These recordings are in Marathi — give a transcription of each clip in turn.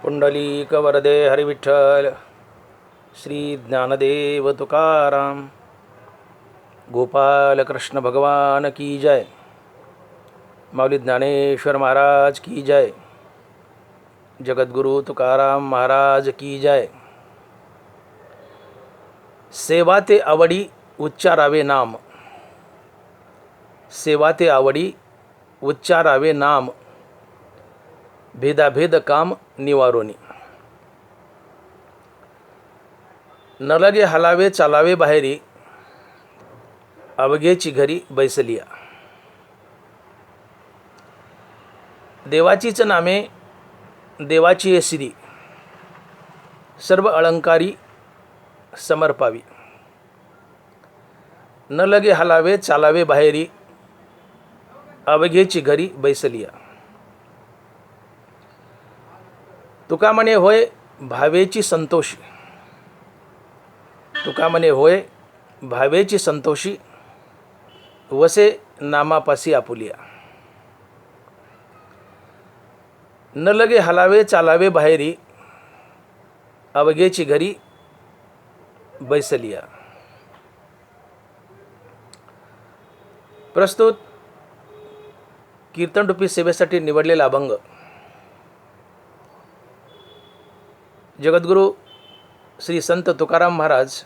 पुंडलिक वरदे हरिविठ्ठल श्री ज्ञानदेव तुकाराम गोपाल कृष्ण भगवान की जय। माऊली ज्ञानेश्वर महाराज की जय। जगद्गुरु तुकाराम महाराज की जय। सेवा ते आवडी उच्चारावे नाम, सेवा ते आवडी उच्चारावे नाम, भेदाभेद काम निवारोनी। न लगे हलावे चालावे बाहेरी, अवघेची घरी बैसलिया। देवाचीच नामे देवाची येसिरी, सर्व अलंकारी समर्पावी। न लगे हलावे चालावे बाहेरी, अवघेची घरी बैसलिया। तुका म्हणे होय भावेची संतोषी, तुका म्हणे होय भावेची संतोषी, वसे नामापासी आपुलिया। न लगे हलावे चालावे बाहेरी, अवघेची घरी बैसलिया। प्रस्तुत कीर्तनरूपी सेवेसाठी निवडलेला अभंग जगद्गुरु श्री संत तुकाराम महाराज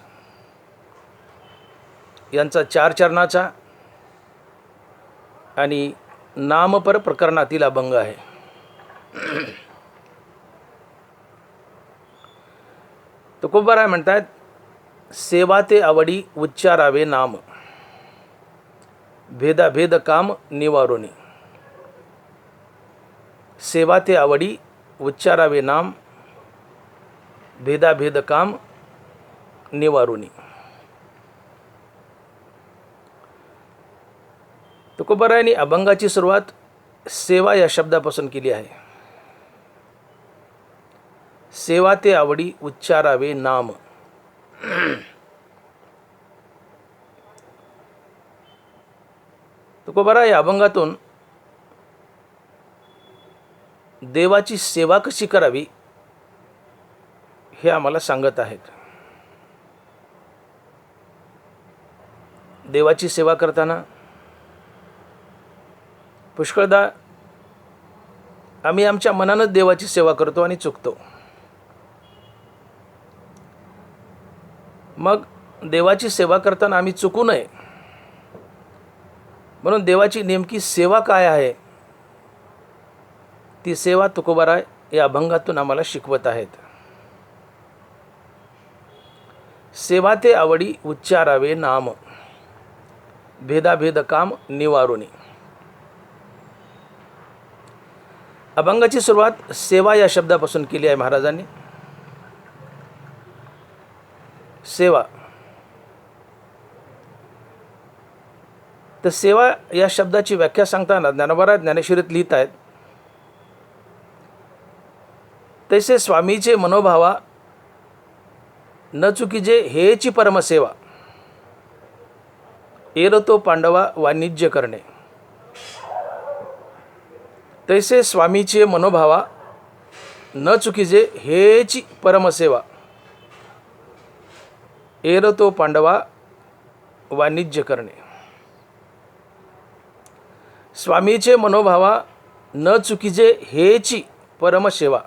यांचा 4 चरणाचा आणि नामपर प्रकरणातील अभंग आहे। तुकोबाराय म्हणतात, सेवा ते आवडी उच्चारावे नाम, भेदाभेद काम निवारोनी। सेवा ते आवडी उच्चारावे नाम, भेदाभेद काम निवारोनी। तुकोबारायांनी अभंगाची सुरुवात सेवा या शब्दापासून केली आहे। सेवा ते आवडी उच्चारावे नाम। तुकोबाराय या अभंगातून देवाची सेवा कशी करावी हे आम्हाला सांगत आहेत। देवाची सेवा करताना पुष्कळदा आम्ही आमच्या मनानंच देवाची सेवा करतो आणि चुकतो। मग देवाची सेवा करताना आम्ही चुकू नये म्हणून देवाची नेमकी सेवा काय आहे, ती सेवा तुकोबाराय या अभंगातून आम्हाला शिकवत आहेत। सेवा ते आवडी उच्चारावे नाम, भेदाभेद काम निवारोनी। अभंगाची सुरुवात सेवा या शब्दापासून केली आहे महाराजांनी। सेवा, तर सेवा या शब्दाची व्याख्या सांगताना ज्ञानोबा ज्ञानेश्वरीत लिहित आहेत, तैसे स्वामीचे मनोभावा न चुकीजे हेची परमसेवा, एरतो पांडवा वाणिज्य करणे। तैसे स्वामीचे मनोभावा न चुकीजे हेची परमसेवा, एरतो पांडवा वाणिज्य करणे। स्वामीचे मनोभावा न चुकीजे हेची परमसेवा,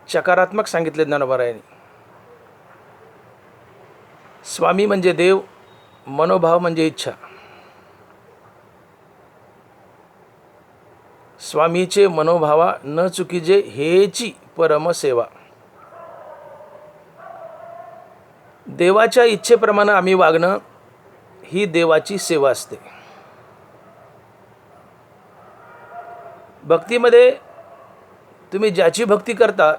सकारात्मक सांगितले ज्ञानोबारायांनी। स्वामी म्हणजे देव, मनोभाव म्हणजे इच्छा। स्वामीचे मनोभावा न चुकीजे हेची परमसेवा, देवाच्या इच्छेप्रमाणे आम्ही वागणं ही देवाची सेवा असते। भक्तीमध्ये तुम्ही ज्याची भक्ती करता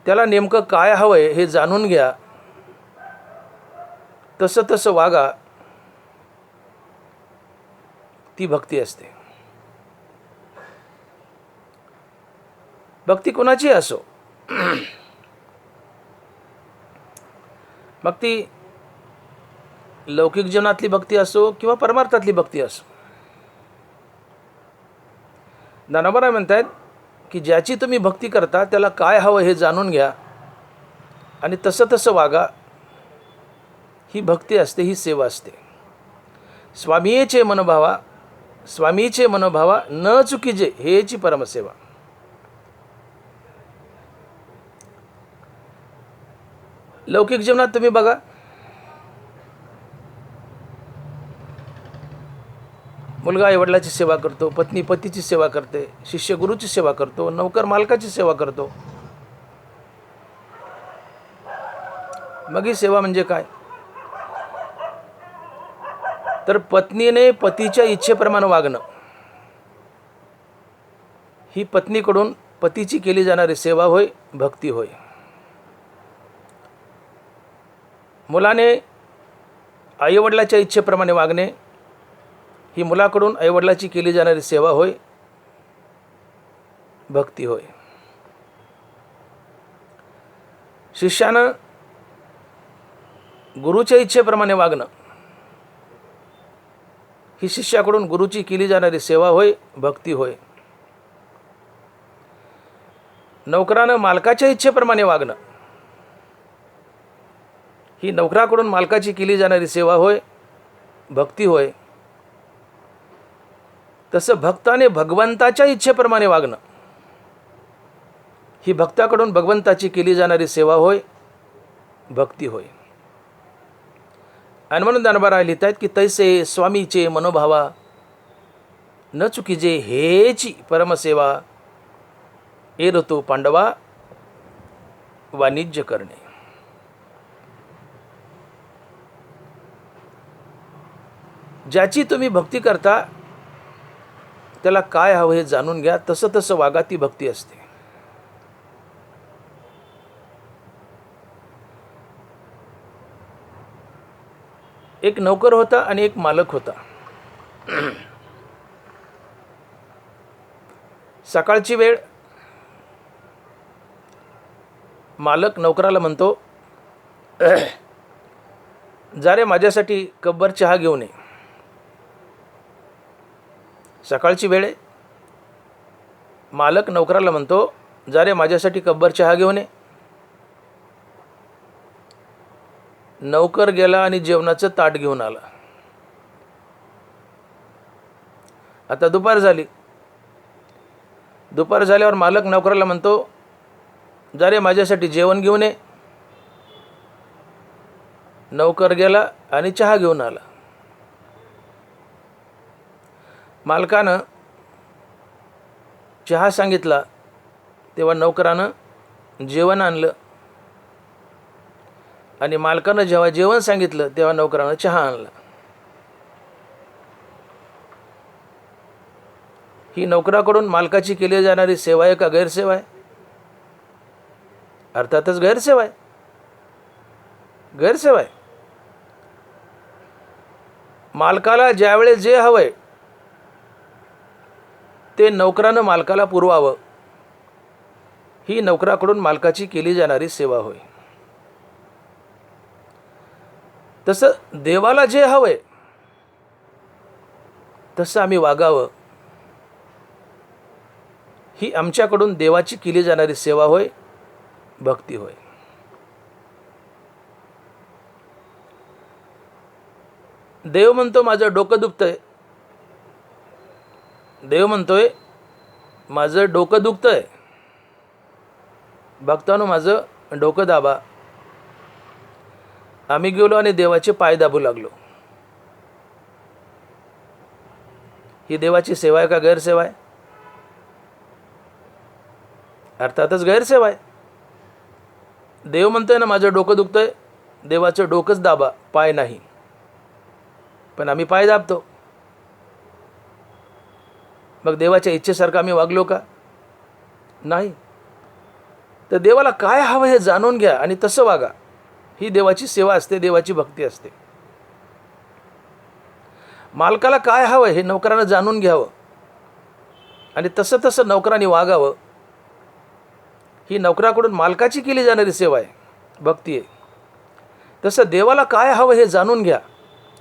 त्याला नेमकं काय हवंय हे जाणून घ्या, तसं तसं वागा, ती भक्ती असते। भक्ती कोणाची असो, मग ती लौकिक जीवनातली भक्ती असो किंवा परमार्थातली भक्ती असो, ज्ञानोबा म्हणतात की ज्याची तुम्ही भक्ती करता त्याला काय हवं हे जाणून घ्या आणि तसं तसं वागा. ही भक्ती असते, ही सेवा असते. स्वामीचे मनोभावा, स्वामीचे मनोभावा न चुकीजे हेची परमसेवा. लौकिक जीवनात तुम्ही बघा, मुलगा आईवडिलाची सेवा करतो, पत्नी पतीची सेवा करते, शिष्य गुरुची सेवा करतो, नौकर मालकाची सेवा करतो. मग ही सेवा म्हणजे काय? तर पत्नीने पतीच्या इच्छेप्रमाणे वागणं ही पत्नीकडून पतीची केली जाणारी सेवा होय, भक्ती होय. मुलाने आईवडिलाच्या इच्छेप्रमाणे वागणे ही मुलाकडून आईवडिलाची केली जाणारी सेवा होय, भक्ती होय. शिष्यानं गुरुच्या इच्छेप्रमाणे वागणं ही शिष्याकडून गुरुची केली जाणारी सेवा होय, भक्ती होय. नौकरानं मालकाच्या इच्छेप्रमाणे वागणं ही नौकराकडून मालकाची केली जाणारी सेवा होय, भक्ती होय. तसं भक्ताने भगवंताच्या इच्छेप्रमाणे वागणं ही भक्ताकडून भगवंताची केली जाणारी सेवा होय, भक्ती होय. आणि म्हणून ज्ञानोबा लिहित आहेत की तैसे स्वामीचे मनोभावा न चुकीजे हेची परमसेवा. ए ऋतू पांडवा वाणिज्य करणे. ज्याची तुम्ही भक्ती करता त्याला काय हवं हे जाणून घ्या, तसं तसं वागा. ती भक्ती असते. एक नौकर होता आणि एक मालक होता. सकाळची वेळ मालक नौकराला म्हणतो, जा रे माझ्यासाठी कपभर चहा घेऊन ये. सकाळची वेळ मालक नौकराला म्हणतो, जा रे माझ्यासाठी कपभर चहा घेऊन ये. नौकर गेला आणि जेवणाचं ताट घेऊन आला. आता दुपार झाली. दुपार झाल्यावर मालक नौकराला म्हणतो, जा रे माझ्यासाठी जेवण घेऊन ये. नौकर गेला आणि चहा घेऊन आला. मालकानं चहा सांगितला तेव्हा नौकरानं जेवण आणलं आणि मालकानं जेव्हा जेवण सांगितलं तेव्हा नौकरानं चहा आणला. ही नौकराकडून मालकाची केली जाणारी सेवा आहे का गैरसेवा आहे? अर्थातच गैरसेवा आहे. गैरसेवा आहे. मालकाला ज्यावेळेस जे हवंय ते नौकरानं मालकाला पुरवावं ही नौकराकडून मालकाची केली जाणारी सेवा होय. तसं देवाला जे हवंय तसं आम्ही वागावं ही आमच्याकडून देवाची केली जाणारी सेवा होय, भक्ती होय. देव म्हणतो माझं डोकं दुखतंय. देव म्हणतोय माझं डोकं दुखतंय. भक्तांनो माझं डोकं दाबा. आम्ही गेलो आणि देवाचे पाय दाबू लागलो. ही देवाची सेवा आहे का गैरसेवा आहे? अर्थातच गैरसेवा आहे. देव म्हणतोय ना माझं डोकं दुखतंय, देवाचं डोकंच दाबा, पाय नाही. पण आम्ही पाय दाबतो. मग देवाच्या इच्छेसारखं आम्ही वागलो का? नाही. तर देवाला काय हवं हे जाणून घ्या आणि तसं वागा. ही देवाची सेवा असते, देवाची भक्ती असते. मालकाला काय हवं हे नौकरानं जाणून घ्यावं आणि तसं तसं नौकरांनी वागावं ही नौकराकडून मालकाची केली जाणारी सेवा आहे, भक्ती आहे. तसं देवाला काय हवं हे जाणून घ्या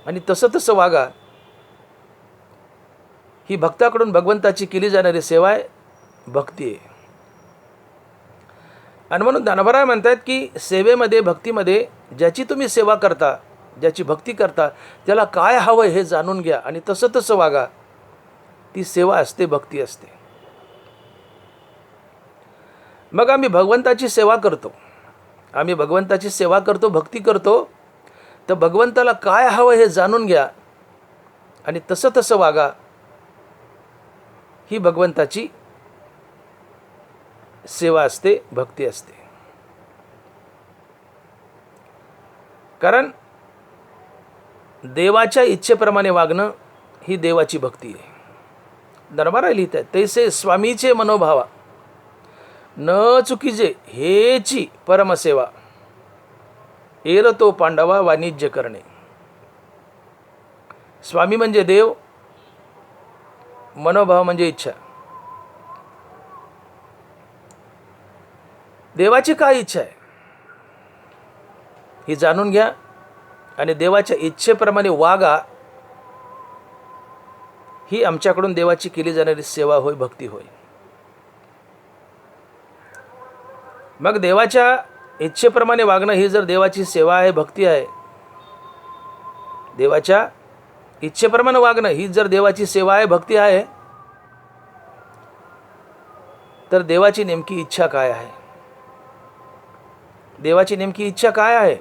आणि तसं तसं वागा ही भक्ताकडून भगवंताची केली जाणारी सेवा आहे, भक्ती आहे. आणि म्हणून ज्ञानोबा म्हणतात की सेवेमध्ये, भक्तीमध्ये ज्याची तुम्ही सेवा करता, ज्याची भक्ती करता, त्याला काय हवं हे जाणून घ्या आणि तसं तसं वागा. ती सेवा असते, भक्ती असते. मग आम्ही भगवंताची सेवा करतो, भक्ती करतो, तर भगवंताला काय हवं हे जाणून घ्या आणि तसं तसं वागा. ही भगवंताची सेवा असते, भक्ती असते. कारण देवाच्या इच्छेप्रमाणे वागणं ही देवाची भक्ती आहे. दरबारा लिहित आहे, तैसे स्वामीचे मनोभावा न चुकीजे हेची परमसेवा, एर तो पांडवा वाणिज्य करणे. स्वामी म्हणजे देव, मनोभाव म्हणजे इच्छा. देवाची काय इच्छा आहे ही जाणून घ्या आणि देवाच्या इच्छेप्रमाणे वागा. ही आमच्याकडून देवाची केली जाणारी सेवा होय, भक्ती होय. मग देवाच्या इच्छेप्रमाणे वागणं ही जर देवाची सेवा आहे, भक्ती आहे, देवाच्या इच्छेप्रमाणे वागणं ही जर देवाची सेवा आहे, भक्ती आहे, तर देवाची नेमकी इच्छा काय आहे? देवाची नेमकी इच्छा काय आहे?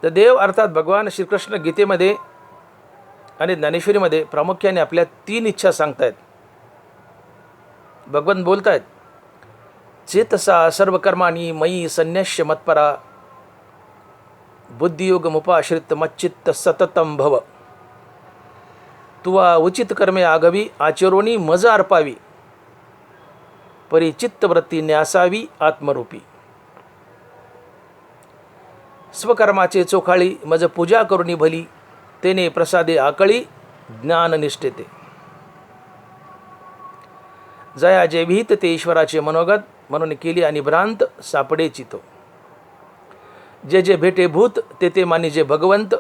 तर देव अर्थात भगवान श्रीकृष्ण गीतेमध्ये आणि ज्ञानेश्वरीमध्ये प्रामुख्याने आपल्या 3 इच्छा सांगतायत. भगवान बोलतायत, चेतसा सर्व कर्माणी मयी संन्यस्य मत्परा, बुद्धियोगमुपाश्रित मच्चित्त सततम भव, तुवा उचित कर्मे आगवी आचरोनी मज अर्पावी, परिचित्तवृत्ती न्यासावी आत्मरूपी. स्वकर्माचे चोखाळी मज पूजा करुनी भली, तेने प्रसादे आकळी ज्ञाननिष्ठेते. जया जे विहित ते ईश्वराचे मनोगत, म्हणून केली आणि भ्रांत सापडे चितो. जे जे भेटे भूत ते ते मानी जे भगवंत,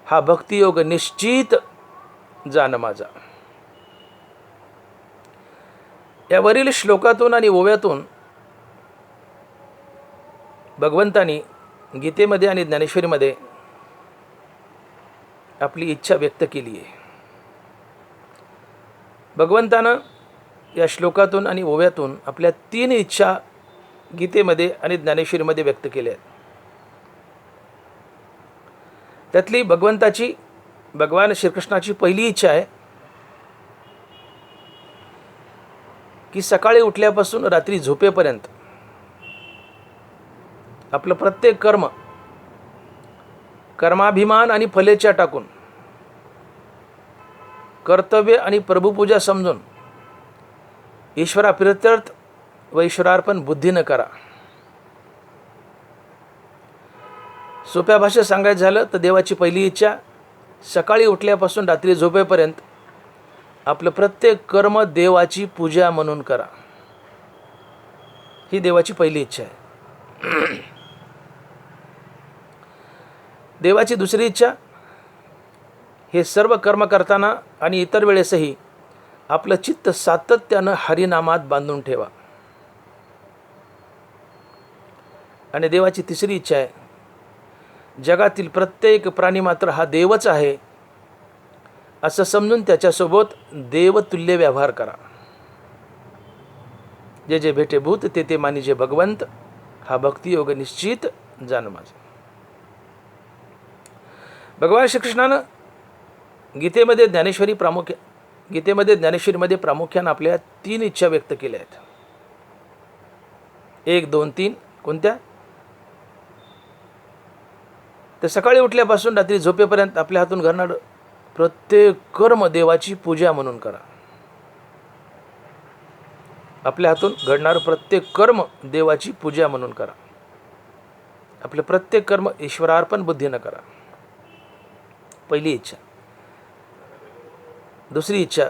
हा भक्तियोग निश्चित जाण माझा. यावरील श्लोकातून आणि ओव्यातून भगवंतानी गीतेमध्ये आणि ज्ञानेश्वरीमध्ये आपली इच्छा व्यक्त केली आहे. भगवंतानं या श्लोकातून आणि ओव्यातून आपल्या 3 इच्छा गीतेमध्ये आणि ज्ञानेश्वरीमध्ये व्यक्त केल्या आहेत. त्यातली भगवान श्रीकृष्णाची पहिली इच्छा आहे की सकाळी उठल्यापासून रात्री झोपेपर्यंत आपलं प्रत्येक कर्माभिमान आणि फलेच्छा टाकून, कर्तव्य आणि प्रभुपूजा समजून ईश्वराप्रित्यर्थ व ईश्वरार्पण बुद्धीनं करा. सोप्या भाषेत सांगायचं झालं तर देवाची पहिली इच्छा, सकाळी उठल्यापासून रात्री झोपेपर्यंत आपलं प्रत्येक कर्म देवाची पूजा म्हणून करा. ही देवाची पहिली इच्छा आहे. देवाची दुसरी इच्छा, हे सर्व कर्म करताना आणि इतर वेळेसही आपलं चित्त सातत्यानं हरिनामात बांधून ठेवा. आणि देवाची तिसरी इच्छा आहे, जगातील प्रत्येक प्राणी मात्र हा देवच आहे असं समजून त्याच्यासोबत देवतुल्य व्यवहार करा. जे जे भेटे भूत ते ते मानी जे भगवंत, हा भक्तियोग निश्चित जाण माझा. भगवान श्रीकृष्णानं गीतेमध्ये ज्ञानेश्वरीमध्ये प्रामुख्यानं आपल्या 3 इच्छा व्यक्त केल्या आहेत. 1, 2, 3 कोणत्या? तर सकाळी उठल्यापासून रात्री झोपेपर्यंत आपल्या हातून घडणारं प्रत्येक कर्म देवाची पूजा म्हणून करा. आपल्या हातून घडणारं प्रत्येक कर्म देवाची पूजा म्हणून करा. आपले प्रत्येक कर्म ईश्वरार्पण बुद्धीनं करा. पहिली इच्छा. दुसरी इच्छा,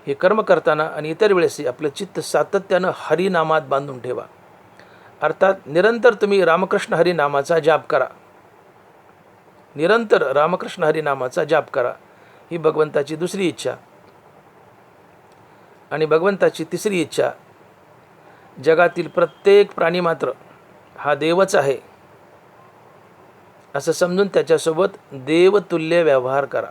हे कर्म करताना आणि इतर वेळेस आपलं चित्त सातत्यानं हरिनामात बांधून ठेवा. अर्थात निरंतर तुम्ही रामकृष्ण हरिनामाचा जाप करा. निरंतर रामकृष्ण हरी नामाचा जाप करा. ही भगवंताची दुसरी इच्छा. आणि भगवंताची तिसरी इच्छा, जगातील प्रत्येक प्राणी मात्र हा देवच आहे असं समजून त्याच्यासोबत देवतुल्य व्यवहार करा.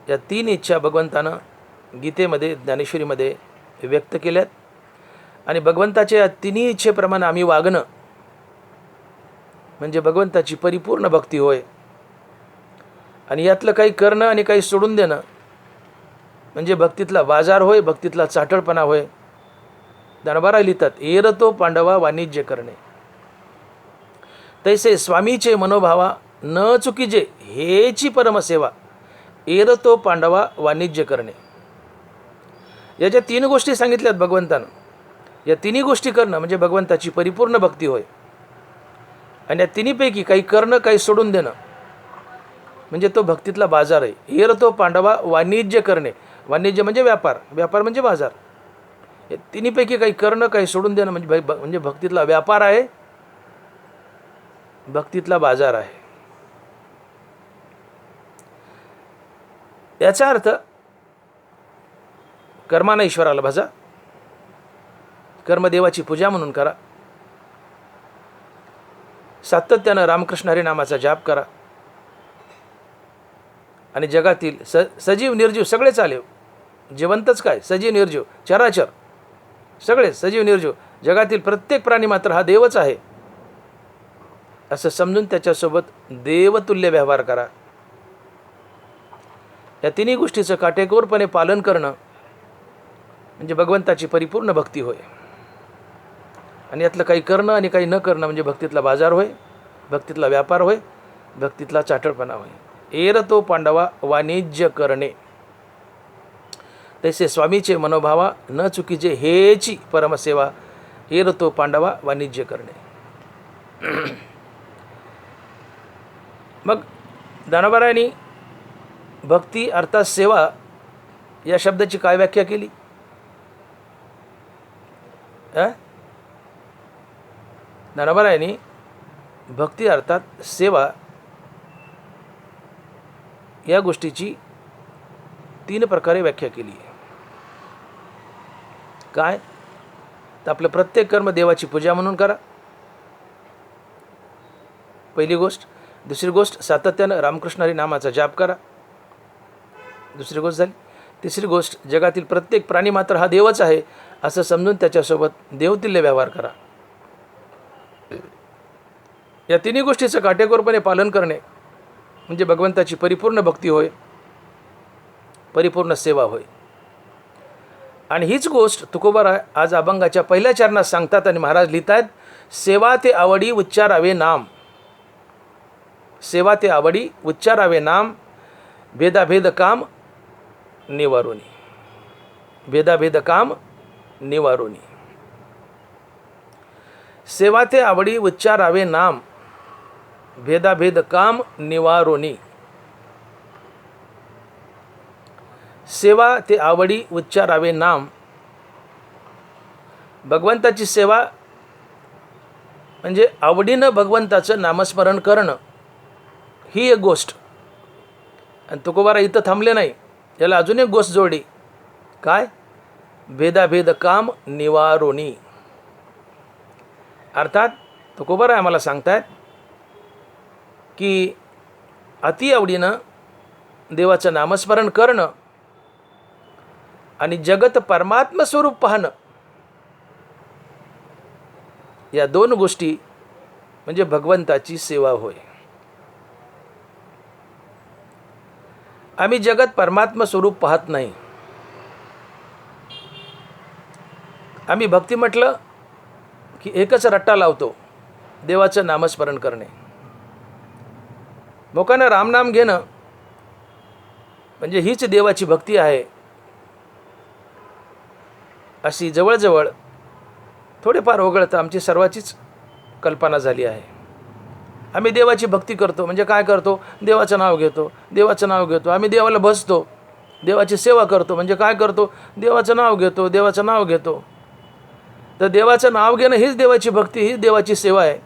या 3 इच्छा भगवंतानं गीतेमध्ये, ज्ञानेश्वरीमध्ये व्यक्त केल्यात. आणि भगवंताच्या या 3 इच्छेप्रमाणे आम्ही वागणं म्हणजे भगवंताची परिपूर्ण भक्ती होय. आणि यातलं काही करणं आणि काही सोडून देणं म्हणजे भक्तीतला बाजार होय, भक्तीतला चाटळपणा होय. दणबारा लिहितात, एरतो पांडवा वाणिज्य करणे, तैसे स्वामीचे मनोभावा न चुकीजे हेची परमसेवा, एरतो पांडवा वाणिज्य करणे. याच्या 3 गोष्टी सांगितल्यात भगवंतानं. या 3 गोष्टी करणं म्हणजे भगवंताची परिपूर्ण भक्ती होय. आणि या 3पैकी काही करणं, काही सोडून देणं म्हणजे तो भक्तीतला बाजार आहे. एरतो पांडवा वाणिज्य करणे, वाणिज्य म्हणजे व्यापार, व्यापार म्हणजे बाजार. या 3पैकी काही करणं, काही सोडून देणं म्हणजे भक्तीतला व्यापार आहे, भक्तीतला बाजार आहे. याचा अर्थ कर्मानं ईश्वराला भजा, कर्मदेवाची पूजा म्हणून करा, सातत्यानं रामकृष्ण हरी नामाचा जाप करा. आणि जगातील सजीव निर्जीव सगळे चालेव, जिवंतच काय, सजीव निर्जीव चराचर सगळे सजीव निर्जीव, जगातील प्रत्येक प्राणी मात्र हा देवच आहे असं समजून त्याच्यासोबत देवतुल्य व्यवहार करा. या 3 गोष्टीचं काटेकोरपणे पालन करणं म्हणजे भगवंताची परिपूर्ण भक्ती होय. आणि यातलं काही करणं आणि काही न करणं म्हणजे भक्तीतला बाजार होय, भक्तीतला व्यापार होय, भक्तीतला चाटळपणा होय. एरतो पांडवा वाणिज्य करणे, तैसे स्वामीचे मनोभावा न चुकीचे हेची परमसेवा, एरतो पांडवा वाणिज्य करणे. मग दानवरायांनी भक्ती अर्थात सेवा या शब्दाची काय व्याख्या केली? दानवरायांनी भक्ती अर्थात सेवा या गोष्टीची 3 प्रकारे व्याख्या केली आहे. काय? तर आपलं प्रत्येक कर्म देवाची पूजा म्हणून करा, पहिली गोष्ट. दुसरी गोष्ट, सातत्यानं रामकृष्ण हरी नामाचा जाप करा, दुसरी गोष्ट झाली. तिसरी गोष्ट, जगातील प्रत्येक प्राणी मात्र हा देवच आहे असं समजून त्याच्यासोबत देवतुल्य व्यवहार करा. या 3 गोष्टीचं काटेकोरपणे पालन करणे म्हणजे भगवंताची परिपूर्ण भक्ती होय, परिपूर्ण सेवा होय. आणि हीच गोष्ट तुकोबा आज अभंगाच्या पहिल्या चरणात सांगतात. आणि महाराज लिहितात, सेवा ते आवडी उच्चारावे नाम, सेवा ते आवडी उच्चारावे नाम, भेदाभेद काम निवारोनी, भेदाभेद काम निवारोनी. सेवा ते आवडी उच्चारावे नाम, भेदाभेद काम निवारोनी. सेवा ते आवडी उच्चारावे नाम, भगवंताची सेवा म्हणजे आवडीनं भगवंताचं नामस्मरण करणं ही एक गोष्ट. आणि तुकोबारा इथं थांबले नाही, याला अजून एक गोष्ट जोडली. काय? भेदाभेद काम निवारोनी. अर्थात तुकोबारा आम्हाला सांगतायत की अति आवडीनं देवाचं नामस्मरण करणं आणि जगत परमात्म स्वरूप पाहणं या 2 गोष्टी म्हणजे भगवंताची सेवा होय. आम्ही जगत परमात्म स्वरूप पाहत नाही. आम्ही भक्ती म्हटलं की एकच रट्टा लावतो, देवाचं नामस्मरण करणे. लोकांना रामनाम घेणं म्हणजे हीच देवाची भक्ती आहे अशी जवळजवळ थोडेफार वगळता आमची सर्वाचीच कल्पना झाली आहे. आम्ही देवाची भक्ती करतो म्हणजे काय करतो? देवाचं नाव घेतो, देवाचं नाव घेतो. आम्ही देवाला भजतो, देवाची सेवा करतो म्हणजे काय करतो? देवाचं नाव घेतो, देवाचं नाव घेतो. तर देवाचं नाव घेणं हीच देवाची भक्ती, हीच देवाची सेवा आहे.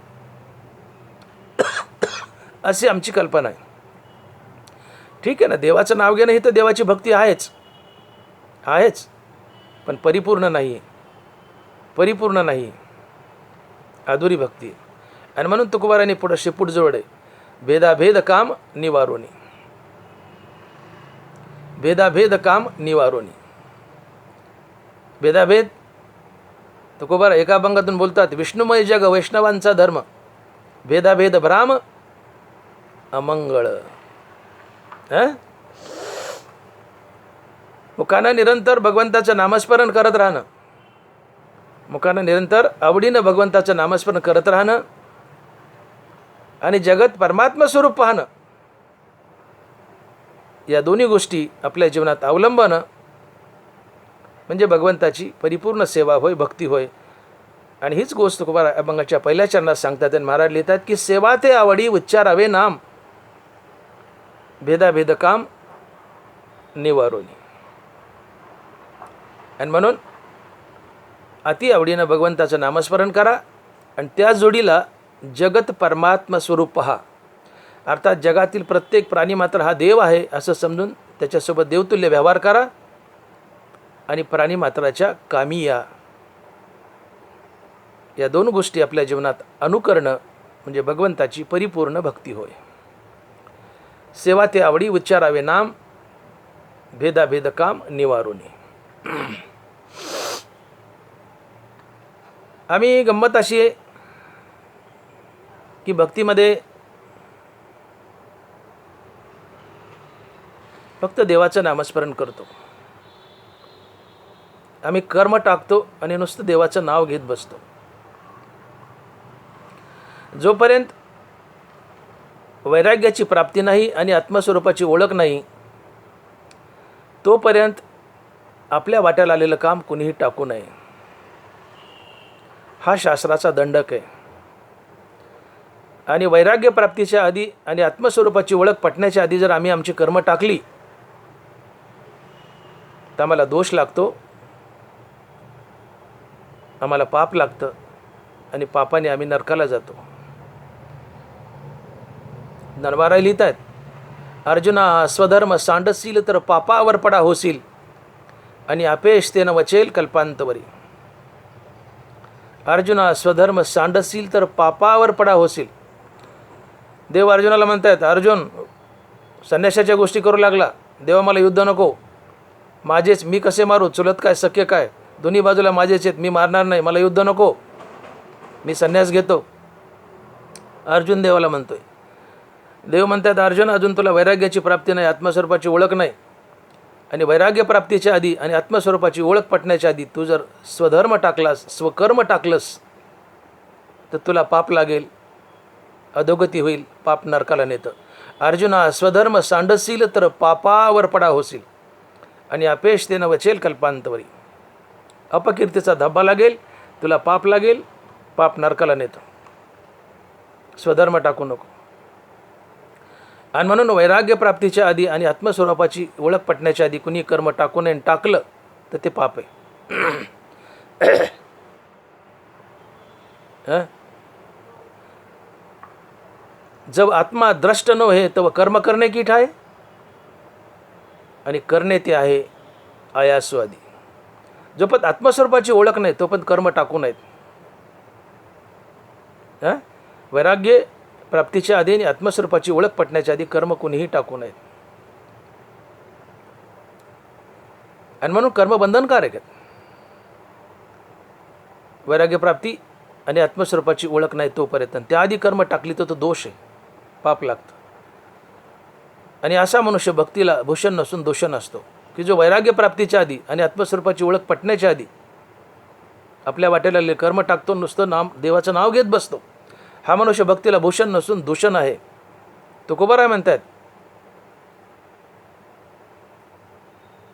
अशी आमची कल्पना आहे. ठीक आहे ना, देवाचं नाव घेणं ही तर देवाची भक्ती आहेच, पण परिपूर्ण नाही आहे, परिपूर्ण नाही, अधुरी भक्ती आहे. आणि म्हणून तुकोबारांनी पुढं शेपूट जोडे, भेदाभेद काम निवारोनी, भेदाभेद काम निवारोनी. भेदाभेद तुकोबार एका अभंगातून बोलतात, विष्णुमय जग वैष्णवांचा धर्म, भेदाभेद भ्राम अमंगळ. मुखानं निरंतर भगवंताचं नामस्मरण करत राहणं, मुखानं निरंतर आवडीनं भगवंताचं नामस्मरण करत राहणं आणि जगत परमात्मा स्वरूप पाहणं, या दोन्ही गोष्टी आपल्या जीवनात अवलंबनं म्हणजे भगवंताची परिपूर्ण सेवा होय, भक्ती होय. आणि हीच गोष्ट तुकोबार अभंगाच्या पहिल्या चरणात सांगतात आणि महाराज लिहितात की सेवा ते आवडी उच्चारावे नाम, भेदाभेद काम निवारोनी. आणि म्हणून अति आवडीनं भगवंताचं नामस्मरण करा आणि त्या जोडीला जगत परमात्मा स्वरूप पहा. अर्थात जगातील प्रत्येक प्राणी मात्र हा देव आहे असं समजून त्याच्यासोबत देवतुल्य व्यवहार करा आणि प्राणी मात्राच्या कामी या दोन गोष्टी आपल्या जीवनात अनुकरणं म्हणजे भगवंताची परिपूर्ण भक्ती होय. सेवा ते आवडी उच्चारावे नाम, भेदाभेद काम निवारोनी. आम्ही गंमत अशी आहे की भक्तीमध्ये फक्त देवाचं नामस्मरण करतो, आम्ही कर्म टाकतो आणि नुसतं देवाचं नाव घेत बसतो. जोपर्यंत वैराग्याची प्राप्ती नाही आणि आत्मस्वरूपाची ओळख नाही तोपर्यंत आपल्या वाट्याला आलेलं काम कुणीही टाकू नये, हा शास्त्राचा दंडक आहे. आणि वैराग्य प्राप्तीच्या आधी आणि आत्मस्वरूपाची ओळख पटण्याच्या आधी जर आम्ही आमची कर्म टाकली तर आम्हाला दोष लागतो, आम्हाला पाप लागतं आणि पापाने आम्ही नरकाला जातो. नरवारा लिहित आहेत, अर्जुना स्वधर्म सांडसील तर पापावर पडा होशील आणि अपेश तेन वचेल कल्पांतवरी. अर्जुना स्वधर्म सांडसील तर पापावर पडा होशील. देव अर्जुनाला म्हणतात, अर्जुन संन्यासाच्या गोष्टी करू लागला, देवा मला युद्ध नको, माझेच, मी कसे मारू, चुलत काय सख्य काय दोन्ही बाजूला माझेच आहेत, मी मारणार नाही, मला युद्ध नको, मी संन्यास घेतो. अर्जुन देवाला म्हणतोय. देव म्हणतात, अर्जुन अजून तुला वैराग्याची प्राप्ती नाही, आत्मस्वरूपाची ओळख नाही. आणि वैराग्य प्राप्तीच्या आधी आणि आत्मस्वरूपाची ओळख पटण्याच्या आधी तू जर स्वधर्म टाकलास, स्वकर्म टाकलंस तर तुला पाप लागेल, अधोगती होईल, पाप नरकाला नेतं. अर्जुना स्वधर्म सांडसील तर पापावर पडा होशील आणि अपेश तेनं वचेल कल्पांतवरी. अपकीर्तीचा धब्बा लागेल, तुला पाप लागेल, पाप नरकाला नेतं. स्वधर्म टाकू नको. आणि म्हणून वैराग्य प्राप्तीच्या आधी आणि आत्मस्वरूपाची ओळख पटण्याच्या आधी कुणी कर्म टाकू नये, टाकलं तर ते पाप आहे. जब आत्मा द्रष्ट न है तब कर्म करणे की ठाय आणि करणे ते आहे आयासवादी. जोपर्यंत आत्मस्वरूपाची ओळख नाही तोपर्यंत कर्म टाकू नयेत. वैराग्य प्राप्तीच्या आधी आणि आत्मस्वरूपाची ओळख पटण्याच्या आधी कर्म कुणीही टाकू नयेत. आणि म्हणून कर्म बंधनकारक आहेत. वैराग्य प्राप्ती आणि आत्मस्वरूपाची ओळख नाही तोपर्यंत, त्याआधी कर्म टाकली तर तो दोष आहे, पाप लागतं. आणि असा मनुष्य भक्तीला भूषण नसून दूषण असतो की जो वैराग्य प्राप्तीच्या आधी आणि आत्मस्वरूपाची ओळख पटण्याच्या आधी आपल्या वाटेला कर्म टाकतो, नुसतं देवाचं नाव घेत बसतो. हा मनुष्य भक्तीला भूषण नसून दूषण आहे. तुकोबाराय म्हणतात,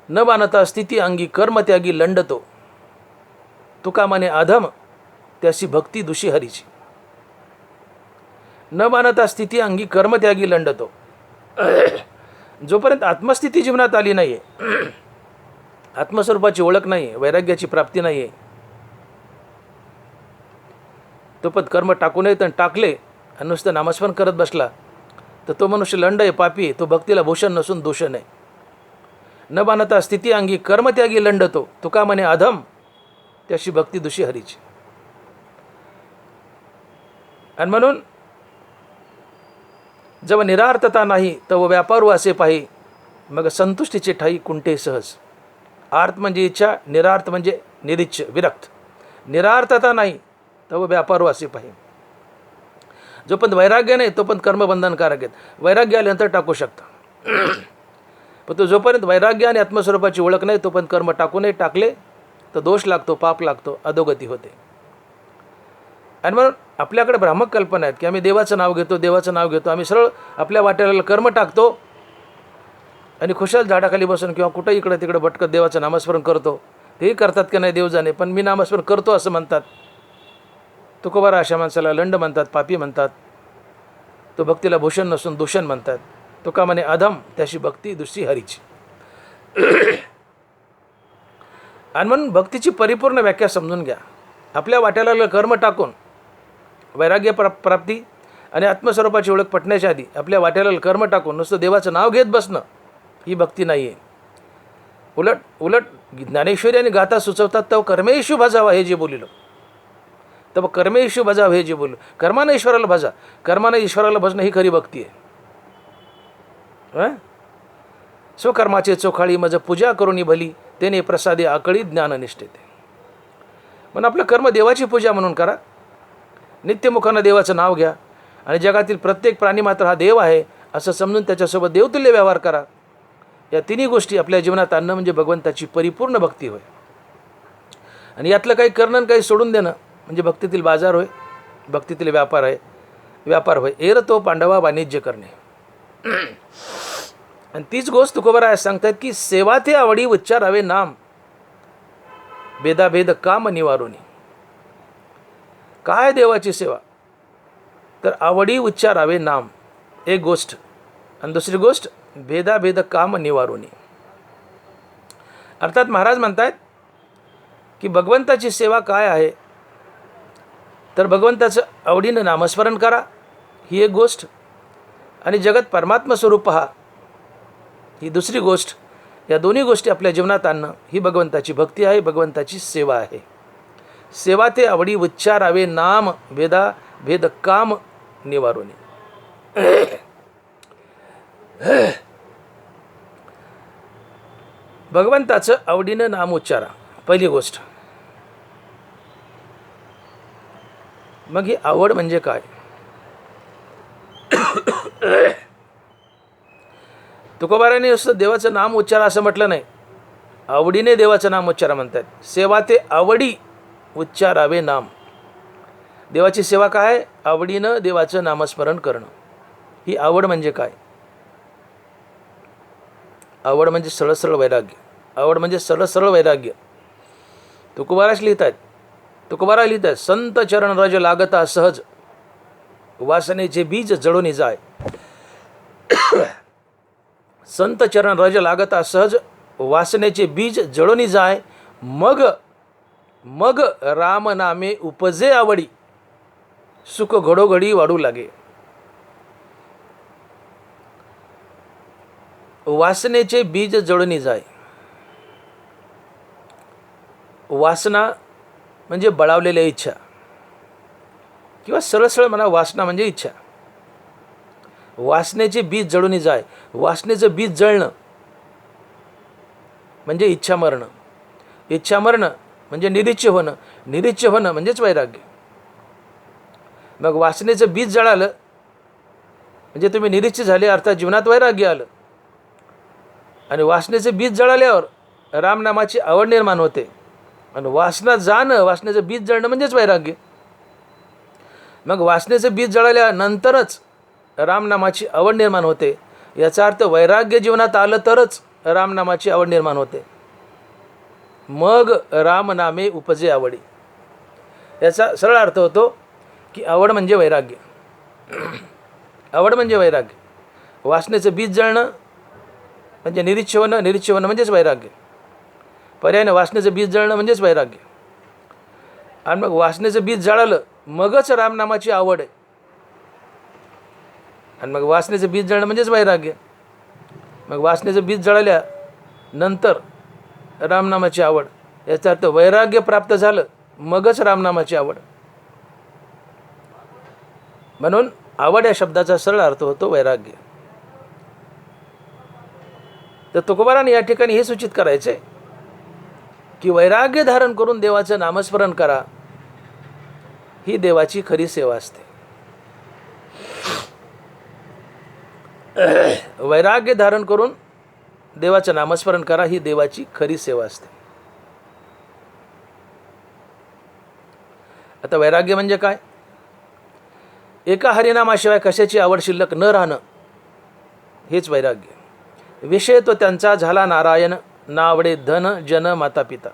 न मानता स्थिती अंगी कर्मत्यागी लंडतो, तुका माने अधम त्याशी भक्ती दुषी हरीची. न मानता स्थिती अंगी कर्मत्यागी लंडतो. जोपर्यंत आत्मस्थिती जीवनात आली नाही आहे, आत्मस्वरूपाची ओळख नाही आहे, वैराग्याची प्राप्ती नाही आहे, तोपर्यंत कर्म टाकू नयेत. आणि टाकले आणि नुसतं नामस्मरण करत बसला तर तो मनुष्य लंड आहे, पापी आहे, तो भक्तीला भूषण नसून दूषण आहे. न बांधता स्थिती अंगी कर्मत्यागी लंडतो, तुका म्हणे अधम त्याशी भक्ती दुषी हरीची. आणि म्हणून जेव्हा निरार्थता नाही तेव्हा व्यापारू असे पाही, मग संतुष्टीचे ठाई कुंठे सहज. आर्थ म्हणजे इच्छा, निरार्थ म्हणजे निरीच्छ विरक्त. निरार्थता नाही तेव्हा व्यापारू असे पाही. जोपर्यंत वैराग्य नाही तोपर्यंत कर्मबंधनकारक आहेत. वैराग्य आल्यानंतर टाकू शकता, पण तो जोपर्यंत वैराग्य आणि आत्मस्वरूपाची ओळख नाही तोपर्यंत कर्म टाकू नये. टाकले तर दोष लागतो, पाप लागतो, अधोगती होते. आणि म्हणून आपल्याकडे भ्रामक कल्पना आहेत की आम्ही देवाचं नाव घेतो, देवाचं नाव घेतो. आम्ही सरळ आपल्या वाट्याला कर्म टाकतो आणि खुशाल झाडाखाली बसून किंवा कुठं इकडं तिकडं भटकत देवाचं नामस्मरण करतो. तेही करतात की नाही देव जाणे, पण मी नामस्मरण करतो असं म्हणतात. तुकोबारा अशा माणसाला लंड म्हणतात, पापी म्हणतात. तो भक्तीला भूषण नसून दूषण म्हणतात. तुका म्हणे अधम त्याशी भक्ती दुसरी हरीची. आणि म्हणून भक्तीची परिपूर्ण व्याख्या समजून घ्या. आपल्या वाट्याला कर्म टाकून वैराग्य प्राप्ती आणि आत्मस्वरूपाची ओळख पटण्याच्या आधी आपल्या वाट्याला कर्म टाकून नुसतं देवाचं नाव घेत बसणं ही भक्ती नाही आहे. उलट ज्ञानेश्वरी आणि गाथा सुचवतात तेव्हा कर्मेशु भजावा हे जे बोलिलं, तेव्हा कर्मेशु भजावं हे जे बोललं. कर्मानं ईश्वराला भजा, कर्मानं ईश्वराला भजणं ही खरी भक्ती आहे. स्वकर्माचे चोखाळी मज पूजा करून भली, तेने प्रसादे आकळी ज्ञाननिष्ठेते. म्हणून आपलं कर्म देवाची पूजा म्हणून करा. नित्यमुखानं देवाचं नाव घ्या आणि जगातील प्रत्येक प्राणी मात्र हा देव आहे असं समजून त्याच्यासोबत देवतुल्य व्यवहार करा. या तिन्ही गोष्टी आपल्या जीवनात आणणं म्हणजे भगवंताची परिपूर्ण भक्ती होय. आणि यातलं काही करणं काही सोडून देणं म्हणजे भक्तीतील बाजार होय, भक्तीतील व्यापार होय. एर तो पांडवा वाणिज्य करणे. आणि तीच गोष्ट तुकोबारा सांगतात की सेवा ते आवडी उच्चारावे नाम, भेदाभेद काम निवारोनी. काय देवाची सेवा तर आवडी उच्चारावे नाम एक गोष्ट, आणि दुसरी गोष्ट भेदाभेद काम निवारोनी. अर्थात महाराज म्हणतात की भगवंताची सेवा काय आहे तर भगवंताचं आवडीनं नामस्मरण करा ही एक गोष्ट, आणि जगत परमात्मा स्वरूप पहा ही दुसरी गोष्ट. या दोन्ही गोष्टी आपल्या जीवनात आणणं ही भगवंताची भक्ती आहे, भगवंताची सेवा आहे. सेवा ते आवडी उच्चारावे नाम, भेदा भेद काम निवारोनी. भगवंताचं आवडीनं नाम उच्चारा पहिली गोष्ट. मग ही आवड म्हणजे काय? तुकोबाराने नुसतं देवाचं नाम उच्चारा असं म्हटलं नाही, आवडीने देवाचं नाम उच्चारा म्हणतात. सेवा ते आवडी उच्चारावे नाम. देवाची सेवा काय? आवडीनं देवाचं नामस्मरण करणं. ही आवड म्हणजे काय? आवड म्हणजे सरळ वैराग्य. आवड म्हणजे सरळ वैराग्य. तुकोबाराच तुकोबारा लिहितात संत चरण रज लागता सहज, वासनेचे बीज जळून जाय. संत चरण रज लागता सहज, वासनेचे बीज जळून जाय. मग राम नामे उपजे आवडी, सुख घडोघडी वाढू लागे. वासनेचे बीज जळून जाय. वासना म्हणजे बळावलेल्या इच्छा, किंवा सरळ म्हणा वासना म्हणजे इच्छा. वासनेचे बीज जळून जाय. वासनेचं बीज जळणं म्हणजे इच्छा मरणं. इच्छा मरणं म्हणजे निरीच्छ होणं. निरीच्छ होणं म्हणजेच वैराग्य. मग वासनेचं बीज जळालं म्हणजे तुम्ही निरीच्छ झाले, अर्थात जीवनात वैराग्य आलं. आणि वासनेचं बीज जळाल्यावर रामनामाची आवड निर्माण होते. आणि वासना जाणं, वासनेचं बीज जळणं म्हणजेच वैराग्य. मग वासनेचं बीज जळाल्यानंतरच रामनामाची आवड निर्माण होते. याचा अर्थ वैराग्य जीवनात आलं तरच रामनामाची आवड निर्माण होते. मग रामनामे उपजे आवडी. याचा सरळ अर्थ होतो की आवड म्हणजे वैराग्य. आवड म्हणजे वैराग्य. वासनेचं बीज जळणं म्हणजे निरीच्छ होणं, निरीच्छ होणं म्हणजेच वैराग्य. पर्यायाने वासनेचं बीज जळणं म्हणजेच वैराग्य. आणि मग वासनेचं बीज जळालं मगच रामनामाची आवड आहे. आणि मग वासनेचं बीज जळणं म्हणजेच वैराग्य. मग वासनेचं बीज जळाल्यानंतर रामनामाची आवड, याचा अर्थ वैराग्य प्राप्त झालं मगच रामनामाची आवड. म्हणून आवड या शब्दाचा सरळ अर्थ होतो वैराग्य. तर तुकोबाराने या ठिकाणी हे सूचित करायचे की वैराग्य धारण करून देवाचं नामस्मरण करा, ही देवाची खरी सेवा असते. वैराग्य धारण करून देवाचं नामस्मरण करा, ही देवाची खरी सेवा असते. आता वैराग्य म्हणजे काय? एका हरिनामाशिवाय कशाची आवड शिल्लक न राहणं, हेच वैराग्य. विषय तो त्यांचा झाला नारायण, ना आवडे धन जन माता पिता.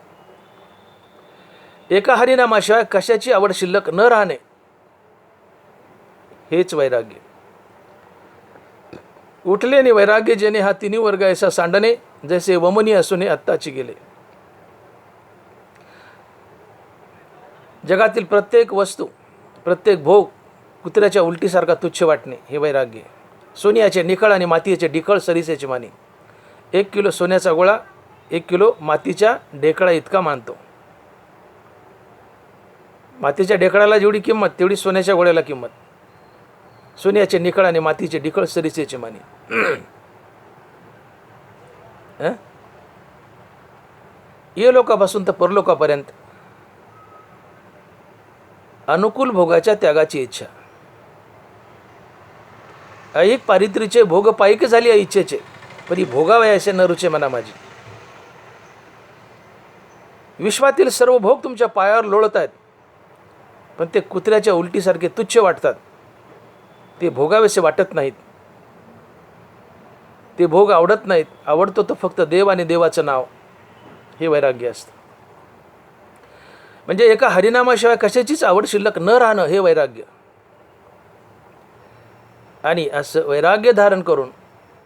एका हरिनामाशिवाय कशाची आवड शिल्लक न राहणे, हेच वैराग्य. उठले आणि वैराग्य जेणे हा तिन्ही वर्ग ऐसा सांडणे, जैसे वमनी असूने आत्ताची गेले. जगातील प्रत्येक वस्तू, प्रत्येक भोग कुत्र्याच्या उलटीसारखा तुच्छ वाटणे, हे वैराग्य. सोन्याचे निखळ आणि मातीचे डिखळ सरीसेची मानी. 1 किलो सोन्याचा गोळा 1 किलो मातीच्या ढेकळा इतका मानतो. मातीच्या ढेकळाला जेवढी किंमत तेवढी सोन्याच्या गोळ्याला किंमत. सोन्याचे निखळ आणि मातीचे डिखळ सरीसेची मानी. ये लोकापासून तर परलोकापर्यंत अनुकूल भोगाच्या त्यागाची इच्छा. ऐक पारित्रीचे भोग पायिक झाली या इच्छेचे, परी भोगावयाचे न रुचे मना माझी. विश्वातील सर्व भोग तुमच्या पायावर लोळत आहेत, पण ते कुत्र्याच्या उलटीसारखे तुच्छ वाटतात. ते भोगावेसे वाटत नाहीत, ते भोग आवडत नाहीत. आवडतो तो फक्त देव आणि देवाचं नाव, हे वैराग्य असतं. म्हणजे एका हरिनामाशिवाय कशाचीच आवड शिल्लक न राहणं, हे वैराग्य. आणि असं वैराग्य धारण करून